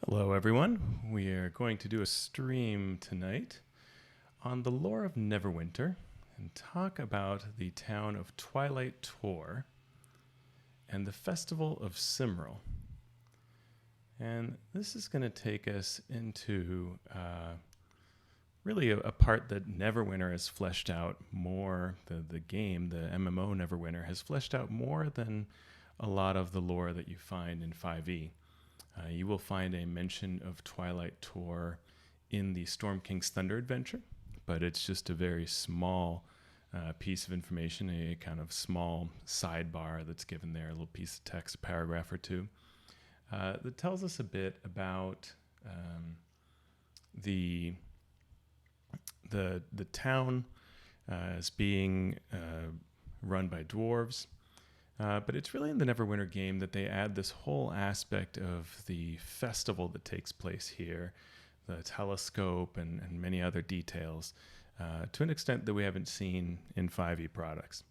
Hello, everyone. We are going to do a stream tonight on the lore of Neverwinter and talk about the town of Twilight Tor and the festival of Simril. And this is going to take us into really a part that Neverwinter has fleshed out more. The game, the MMO Neverwinter, has fleshed out more than a lot of the lore that you find in 5e. You will find a mention of Twilight Tor in the Storm King's Thunder adventure, but it's just a very small piece of information, a kind of small sidebar that's given there, a little piece of text, a paragraph or two, that tells us a bit about the town as being run by dwarves. But it's really in the Neverwinter game that they add this whole aspect of the festival that takes place here, the telescope and many other details, to an extent that we haven't seen in 5e products.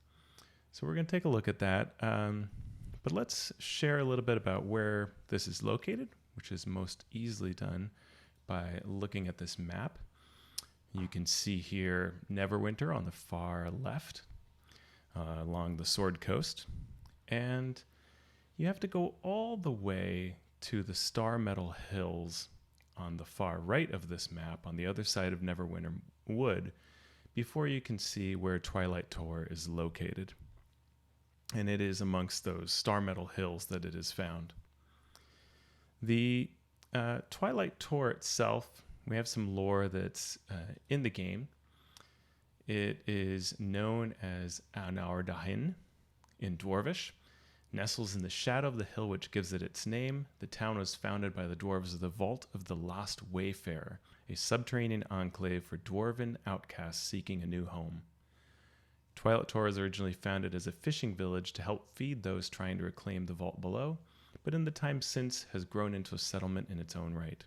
So we're going to take a look at that. But let's share a little bit about where this is located, which is most easily done by looking at this map. You can see here Neverwinter on the far left, along the Sword Coast. And you have to go all the way to the Star Metal Hills on the far right of this map, on the other side of Neverwinter Wood, before you can see where Twilight Tor is located. And it is amongst those Star Metal Hills that it is found. The Twilight Tor itself, we have some lore that's in the game. It is known as Anaurdahin in Dwarvish, nestles in the shadow of the hill which gives it its name. The town was founded by the dwarves of the Vault of the Lost Wayfarer, a subterranean enclave for dwarven outcasts seeking a new home. Twilight Tor was originally founded as a fishing village to help feed those trying to reclaim the vault below, but in the time since has grown into a settlement in its own right.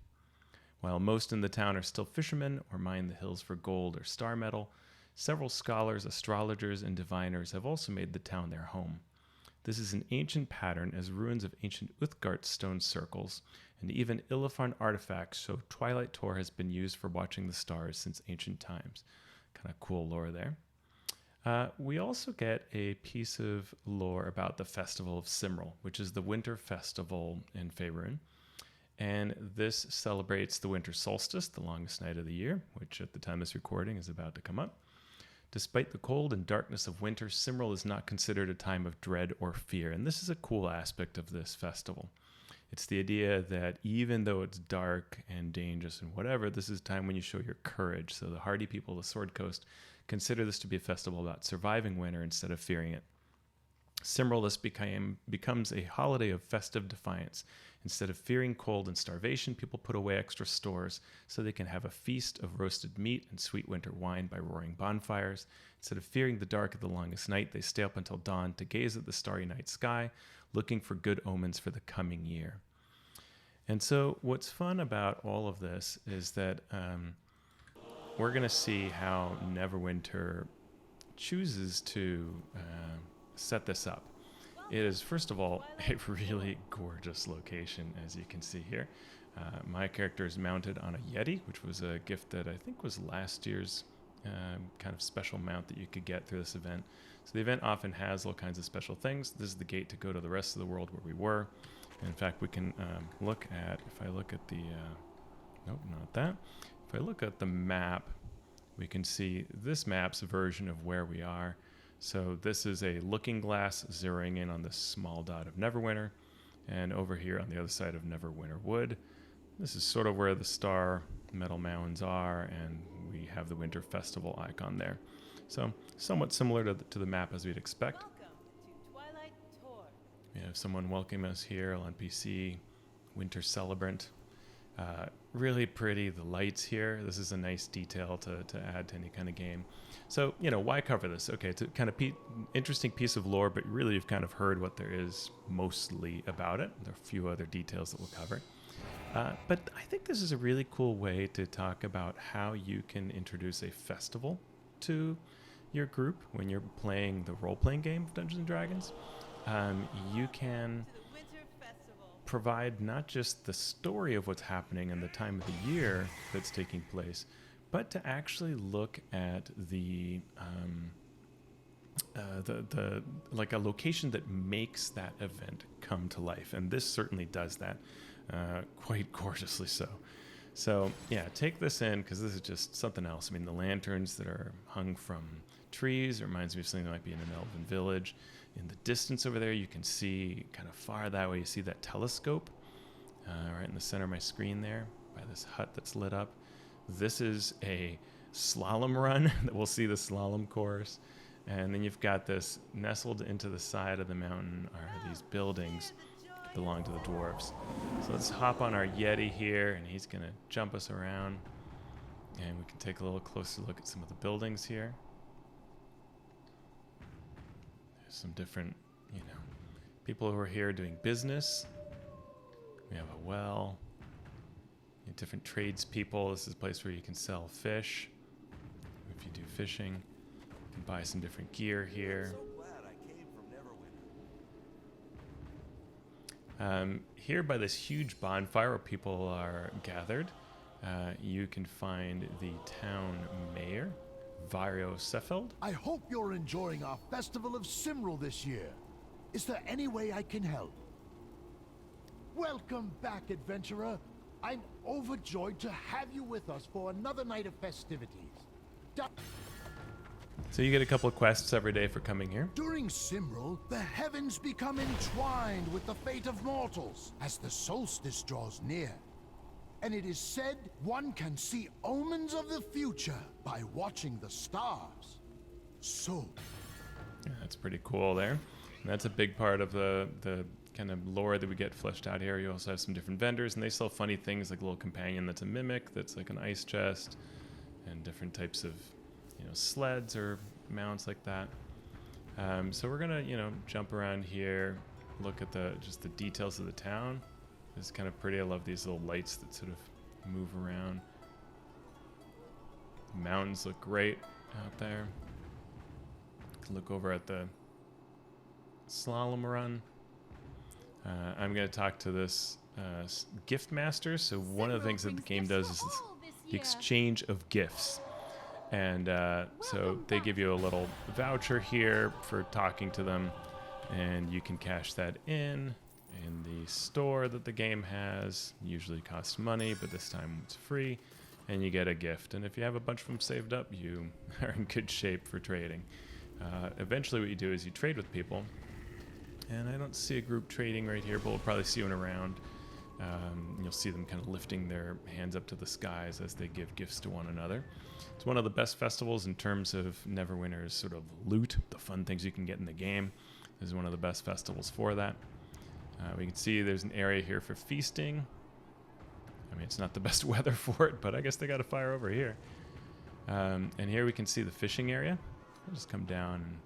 While most in the town are still fishermen or mine the hills for gold or star metal, several scholars, astrologers, and diviners have also made the town their home. This is an ancient pattern, as ruins of ancient Uthgard stone circles and even Illifarn artifacts show Twilight Tor has been used for watching the stars since ancient times. Kind of cool lore there. We also get a piece of lore about the Festival of Simril, which is the winter festival in Faerun. And this celebrates the Winter Solstice, the longest night of the year, which at the time of this recording is about to come up. Despite the cold and darkness of winter, Simril is not considered a time of dread or fear, and this is a cool aspect of this festival. It's the idea that even though it's dark and dangerous and whatever, this is a time when you show your courage. So the hardy people of the Sword Coast consider this to be a festival about surviving winter instead of fearing it. Simril thus becomes a holiday of festive defiance. Instead of fearing cold and starvation, people put away extra stores so they can have a feast of roasted meat and sweet winter wine by roaring bonfires. Instead of fearing the dark of the longest night, they stay up until dawn to gaze at the starry night sky, looking for good omens for the coming year. And so what's fun about all of this is that we're going to see how Neverwinter chooses to set this up. It is, first of all, a really gorgeous location, as you can see here. My character is mounted on a Yeti, which was a gift that I think was last year's kind of special mount that you could get through this event. So the event often has all kinds of special things. This is the gate to go to the rest of the world where we were. And in fact, we can look at, if I look at the, nope, not that. If I look at the map, we can see this map's version of where we are. So this is a looking glass zeroing in on this small dot of Neverwinter, and over here on the other side of Neverwinter Wood, this is sort of where the Star Metal Mounds are, and we have the Winter Festival icon there. So somewhat similar to the map as we'd expect. Welcome to Twilight Tor. We have someone welcoming us here on PC, Winter Celebrant. Really pretty, the lights here. This is a nice detail to add to any kind of game. So, why cover this? Okay, it's a kind of interesting piece of lore, but really you've kind of heard what there is mostly about it. There are a few other details that we'll cover. But I think this is a really cool way to talk about how you can introduce a festival to your group when you're playing the role-playing game of Dungeons & Dragons. You can To the Winter Festival. provide not just the story of what's happening and the time of the year that's taking place, but to actually look at the like a location that makes that event come to life. And this certainly does that quite gorgeously so. So yeah, take this in, because this is just something else. I mean, the lanterns that are hung from trees, it reminds me of something that might be in an elven village. In the distance over there, you can see kind of far that way, you see that telescope right in the center of my screen there by this hut that's lit up. This is a slalom run that we'll see the slalom course. And then you've got this nestled into the side of the mountain are these buildings that belong to the dwarves. So let's hop on our Yeti here, and he's going to jump us around. And we can take a little closer look at some of the buildings here. There's some different, people who are here doing business. We have a well. Different tradespeople. This is a place where you can sell fish. If you do fishing, you can buy some different gear here. Here by this huge bonfire where people are gathered, you can find the town mayor, Vario Seffeld. I hope you're enjoying our Festival of Simril this year. Is there any way I can help? Welcome back, adventurer. I'm overjoyed to have you with us for another night of festivities. So you get a couple of quests every day for coming here. During Simril, the heavens become entwined with the fate of mortals as the solstice draws near. And it is said one can see omens of the future by watching the stars. So... Yeah, that's pretty cool there. And that's a big part of the kind of lore that we get fleshed out here. You also have some different vendors, and they sell funny things like a little companion that's a mimic, that's like an ice chest, and different types of sleds or mounts like that. So we're gonna jump around here, look at just the details of the town. It's kind of pretty. I love these little lights that sort of move around. The mountains look great out there. Look over at the slalom run. I'm going to talk to this gift master. So one of the things that the game does is the exchange of gifts. And so they give you a little voucher here for talking to them, and you can cash that in the store that the game has. Usually costs money, but this time it's free, and you get a gift. And if you have a bunch of them saved up, you are in good shape for trading. Eventually what you do is you trade with people. And I don't see a group trading right here, but we'll probably see one around. You'll see them kind of lifting their hands up to the skies as they give gifts to one another. It's one of the best festivals in terms of Neverwinter's sort of loot, the fun things you can get in the game. This is one of the best festivals for that. We can see there's an area here for feasting. I mean, it's not the best weather for it, but I guess they got a fire over here. And here we can see the fishing area. We'll just come down and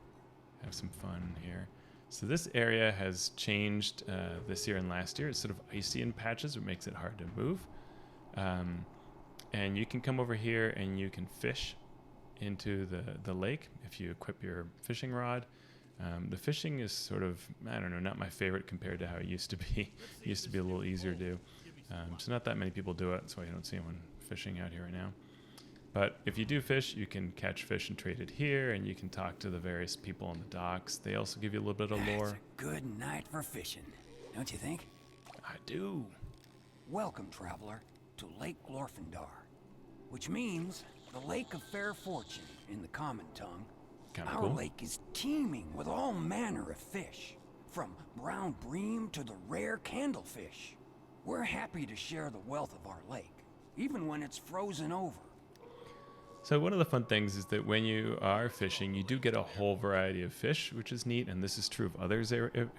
have some fun here. So this area has changed this year and last year. It's sort of icy in patches, which makes it hard to move. And you can come over here and you can fish into the lake if you equip your fishing rod. The fishing is sort of, I don't know, not my favorite compared to how it used to be. It used to be a little easier to do. So not that many people do it. That's why you don't see anyone fishing out here right now. But if you do fish, you can catch fish and trade it here, and you can talk to the various people on the docks. They also give you a little bit of lore. It's a good night for fishing, don't you think? I do. Welcome, traveler, to Lake Glorfindar, which means the Lake of Fair Fortune in the common tongue. Kinda Our cool. lake is teeming with all manner of fish, from brown bream to the rare candlefish. We're happy to share the wealth of our lake, even when it's frozen over. So one of the fun things is that when you are fishing, you do get a whole variety of fish, which is neat. And this is true of other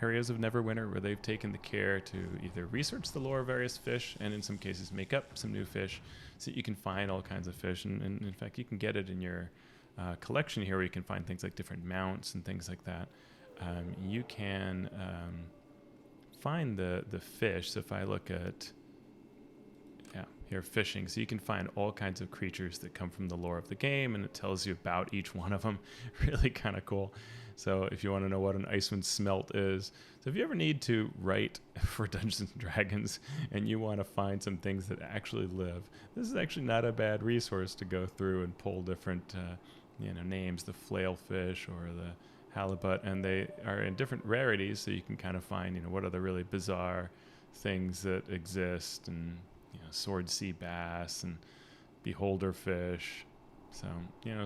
areas of Neverwinter, where they've taken the care to either research the lore of various fish and in some cases make up some new fish so that you can find all kinds of fish. And in fact, you can get it in your collection here, where you can find things like different mounts and things like that. You can find the fish. So if I look at, here fishing. So you can find all kinds of creatures that come from the lore of the game, and it tells you about each one of them. Really kind of cool. So if you want to know what an Icewind smelt is, so if you ever need to write for Dungeons and Dragons and you want to find some things that actually live, this is actually not a bad resource to go through and pull different names, the flailfish or the halibut, and they are in different rarities, so you can kind of find what are the really bizarre things that exist, and sword sea bass and beholder fish. So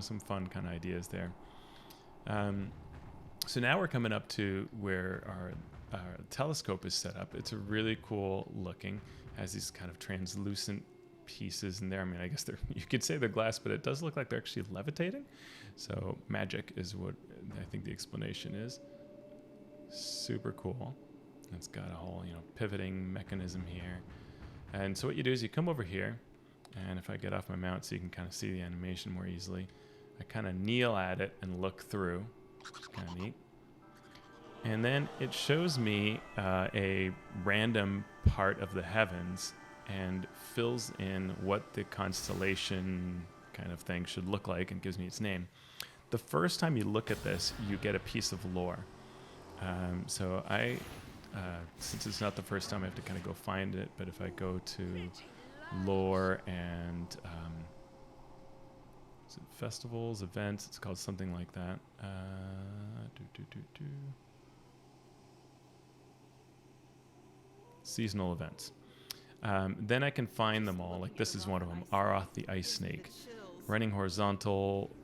some fun kind of ideas there. So now we're coming up to where our telescope is set up. It's a really cool looking, has these kind of translucent pieces in there. I mean, I guess you could say they're glass, but it does look like they're actually levitating. So magic is what I think the explanation is. Super cool. It's got a whole pivoting mechanism here. And so what you do is you come over here, and if I get off my mount so you can kind of see the animation more easily, I kind of kneel at it and look through. It's kind of neat. And then it shows me a random part of the heavens and fills in what the constellation kind of thing should look like and gives me its name. The first time you look at this, you get a piece of lore. So I, since it's not the first time, I have to kind of go find it. But if I go to lore and is it festivals, events, it's called something like that. Seasonal events. Then I can find them all. Like this is one of them, Aroth the Ice Snake. Running horizontal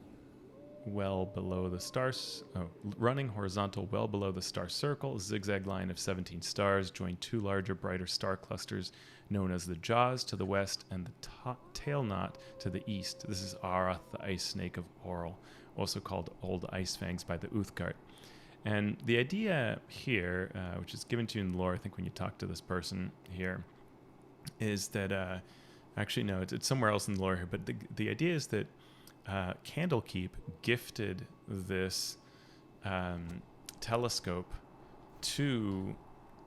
well below the stars. Running horizontal well below the star circle, a zigzag line of 17 stars join two larger, brighter star clusters known as the Jaws to the west and the Tail Knot to the east. This is Aroth, the Ice Snake of Auril, also called Old Ice Fangs by the Uthgard. And the idea here, which is given to you in lore, I think when you talk to this person here, is that, actually no, it's somewhere else in the lore here, but the idea is that Candlekeep gifted this telescope to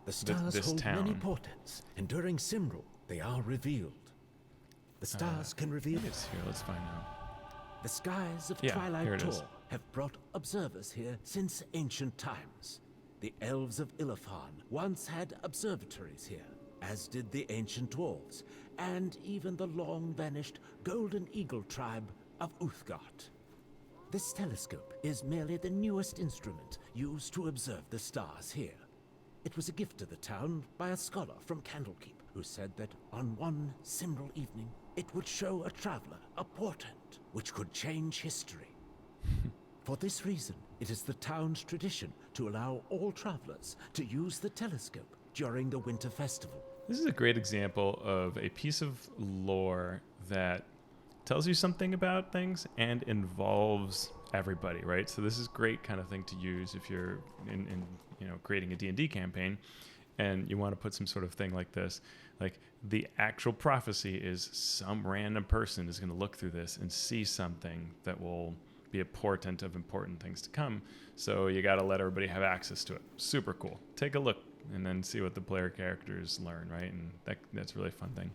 the stars this hold town. many portents, and during SIMRIL they are revealed. The stars can reveal It is here. Let's find out. The skies of Yeah, here Twilight it is. Tor have brought observers here since ancient times. The elves of Ilafan once had observatories here, as did the ancient dwarves, and even the long-vanished Golden Eagle tribe of Uthgard. This telescope is merely the newest instrument used to observe the stars here. It was a gift to the town by a scholar from Candlekeep, who said that on one SIMRIL evening, it would show a traveler a portent which could change history. For this reason, it is the town's tradition to allow all travelers to use the telescope during the Winter Festival. This is a great example of a piece of lore that tells you something about things and involves everybody, right? So this is great kind of thing to use if you're in creating a D&D campaign and you want to put some sort of thing like this. Like the actual prophecy is some random person is going to look through this and see something that will be a portent of important things to come. So you got to let everybody have access to it. Super cool. Take a look and then see what the player characters learn, right? And that's a really fun thing.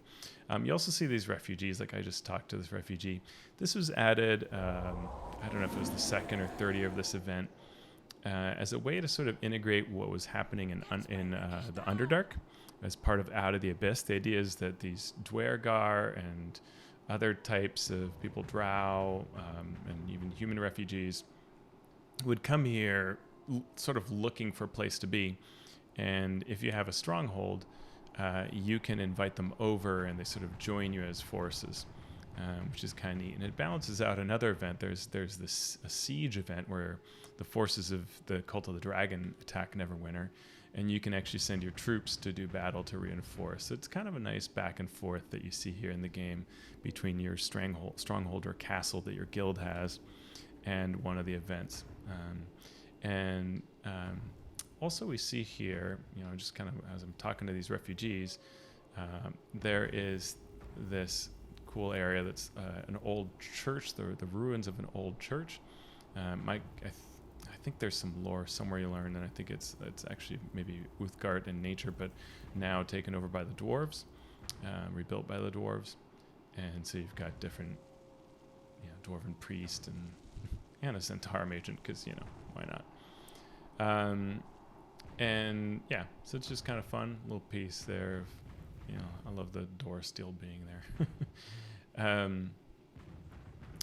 You also see these refugees, like I just talked to this refugee. This was added, I don't know if it was the second or third year of this event, as a way to sort of integrate what was happening in the Underdark as part of Out of the Abyss. The idea is that these Dwergar and other types of people, drow, and even human refugees, would come here sort of looking for a place to be. And if you have a stronghold, you can invite them over and they sort of join you as forces, which is kind of neat. And it balances out another event. There's this a siege event where the forces of the Cult of the Dragon attack Neverwinter, and you can actually send your troops to do battle to reinforce. So it's kind of a nice back and forth that you see here in the game between your stronghold or castle that your guild has and one of the events. Also, we see here, just kind of as I'm talking to these refugees, there is this cool area that's an old church, the ruins of an old church. I think there's some lore somewhere you learn, and I think it's actually maybe Uthgard in nature, but now taken over by the dwarves, rebuilt by the dwarves. And so you've got different, dwarven priest and a centaur agent, because, why not? And yeah, so it's just kind of fun little piece there of, I love the door still being there.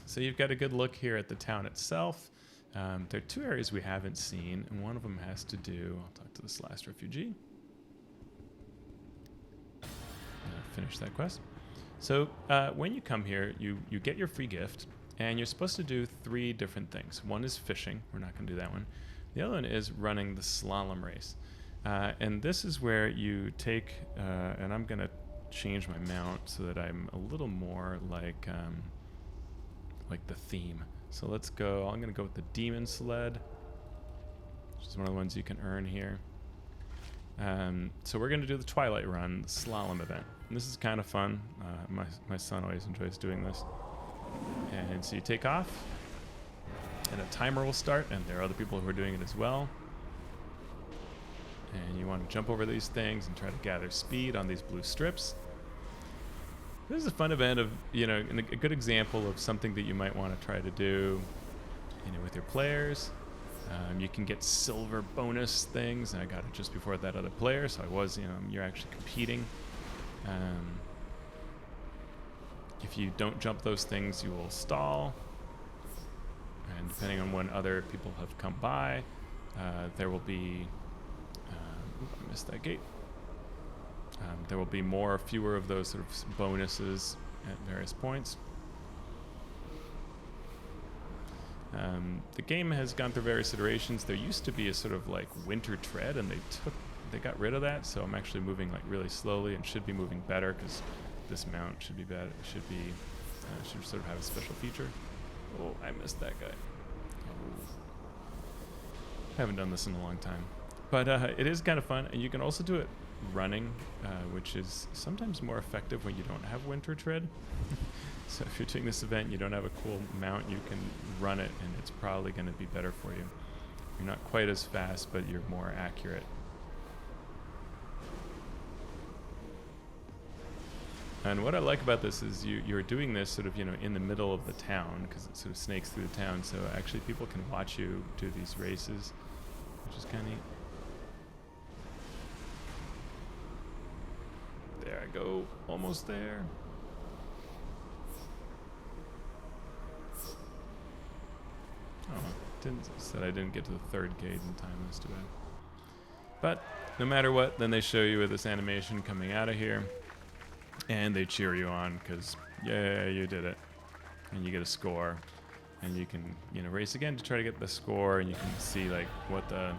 So you've got a good look here at the town itself. There are two areas we haven't seen, and one of them has to do, I'll talk to this last refugee. Finish that quest. So when you come here, you get your free gift, and you're supposed to do 3 different things. One is fishing. We're not going to do that one. The other one is running the slalom race. And this is where you take, and I'm going to change my mount so that I'm a little more like the theme. So let's go, I'm going to go with the demon sled, which is one of the ones you can earn here. So we're going to do the Twilight Run, the slalom event. And this is kind of fun. My son always enjoys doing this. And so you take off, and a timer will start, and there are other people who are doing it as well. And you want to jump over these things and try to gather speed on these blue strips. This is a fun event of, and a good example of something that you might want to try to do, with your players. You can get silver bonus things, and I got it just before that other player, so I was, you're actually competing. If you don't jump those things, you will stall. And depending on when other people have come by, there will be... I missed that gate. There will be fewer of those sort of bonuses at various points. The game has gone through various iterations. There used to be a sort of like winter tread, and they got rid of that. So I'm actually moving like really slowly, and should be moving better because this mount should be better. Should sort of have a special feature. Oh, I missed that guy. Oh. I haven't done this in a long time, but it is kind of fun, and you can also do it running, which is sometimes more effective when you don't have winter tread. So if you're doing this event, you don't have a cool mount, you can run it, and it's probably going to be better for you. You're not quite as fast, but you're more accurate. And what I like about this is you're doing this sort of, in the middle of the town, because it sort of snakes through the town, so actually people can watch you do these races, which is kind of neat. There I go, almost there. Oh, said I didn't get to the 3rd gate in time. That's too bad. But no matter what, then they show you with this animation coming out of here, and they cheer you on because, yeah, you did it, and you get a score, and you can, race again to try to get the score, and you can see like what the,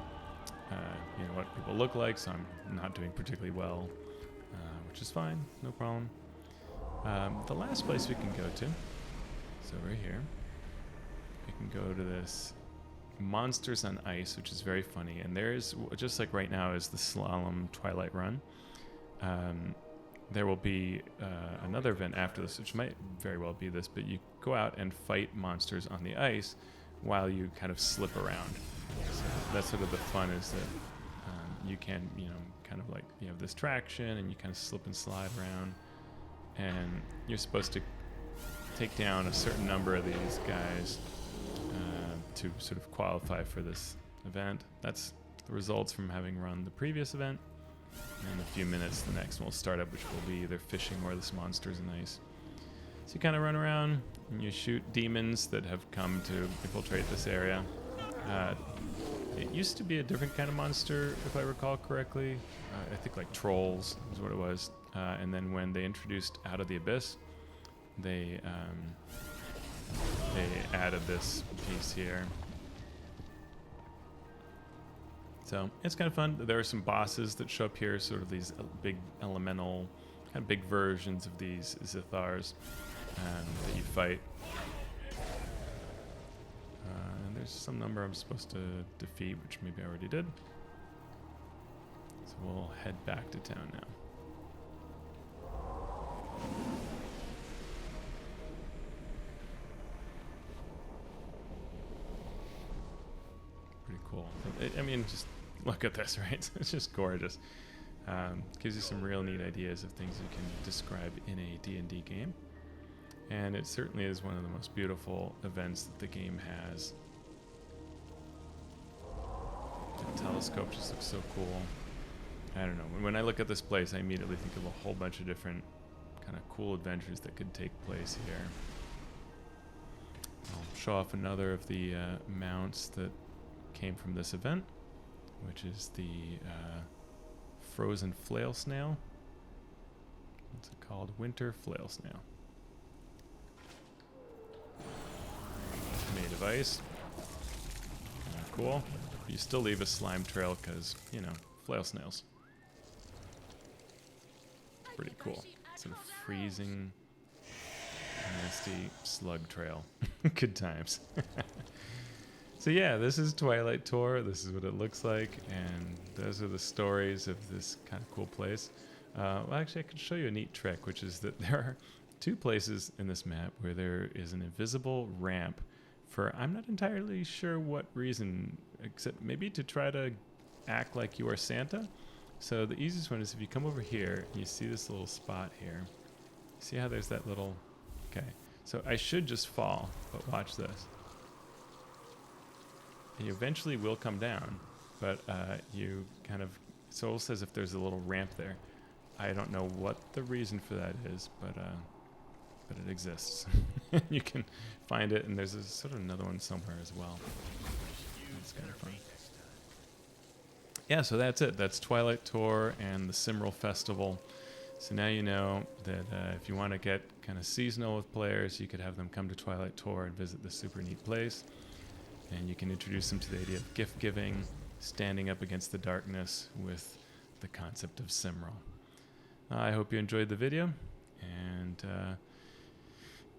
what people look like. So I'm not doing particularly well, which is fine, no problem. The last place we can go to is over here. We can go to this Monsters on Ice, which is very funny. And there's, just like right now is the Slalom Twilight Run. There will be another event after this, which might very well be this, but you go out and fight monsters on the ice while you kind of slip around. So that's sort of the fun, is that you can, kind of like, you have this traction, and you kind of slip and slide around. And you're supposed to take down a certain number of these guys to sort of qualify for this event. That's the results from having run the previous event. And in a few minutes, the next one will start up, which will be either fishing or this monsters in ice. So you kind of run around, and you shoot demons that have come to infiltrate this area. It used to be a different kind of monster, if I recall correctly. I think like trolls is what it was. And then when they introduced Out of the Abyss, they added this piece here. So it's kind of fun. There are some bosses that show up here, sort of these big elemental, kind of big versions of these Zithars that you fight. And there's some number I'm supposed to defeat, which maybe I already did. So we'll head back to town now. Pretty cool. I mean, just look at this, right? It's just gorgeous. Gives you some real neat ideas of things you can describe in a D&D game. And it certainly is one of the most beautiful events that the game has. The telescope just looks so cool. I don't know. When I look at this place, I immediately think of a whole bunch of different kind of cool adventures that could take place here. I'll show off another of the mounts that came from this event, which is the frozen flail snail. What's it called? Winter flail snail. Made of ice. Cool. You still leave a slime trail because, you know, flail snails. Pretty cool. Sort of freezing, nasty slug trail. Good times. So yeah, this is Twilight Tor. This is what it looks like, and those are the stories of this kind of cool place. Well, actually, I could show you a neat trick, which is that there are 2 places in this map where there is an invisible ramp for, I'm not entirely sure what reason, except maybe to try to act like you are Santa. So the easiest one is if you come over here, and you see this little spot here. See how there's that little, okay. So I should just fall, but watch this. You eventually will come down, but you kind of, it's almost as if there's a little ramp there. I don't know what the reason for that is, but it exists. You can find it, and there's a, sort of another one somewhere as well. That's kind of fun. Yeah, so that's it. That's Twilight Tor and the SIMRIL Festival. So now you know that if you want to get kind of seasonal with players, you could have them come to Twilight Tor and visit this super neat place. And you can introduce them to the idea of gift giving, standing up against the darkness with the concept of SIMRIL. I hope you enjoyed the video, and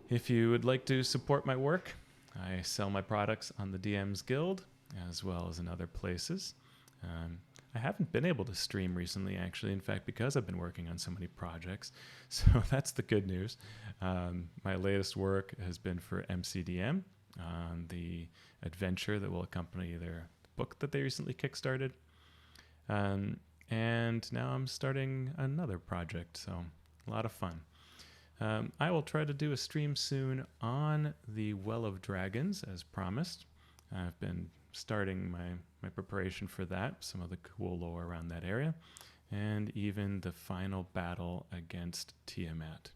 if you would like to support my work, I sell my products on the DM's Guild, as well as in other places. I haven't been able to stream recently, actually, in fact, because I've been working on so many projects. So that's the good news. My latest work has been for MCDM, on the adventure that will accompany their book that they recently kickstarted. And now I'm starting another project, so a lot of fun. I will try to do a stream soon on the Well of Dragons, as promised. I've been starting my preparation for that, some of the cool lore around that area, and even the final battle against Tiamat.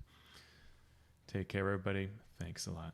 Take care, everybody. Thanks a lot.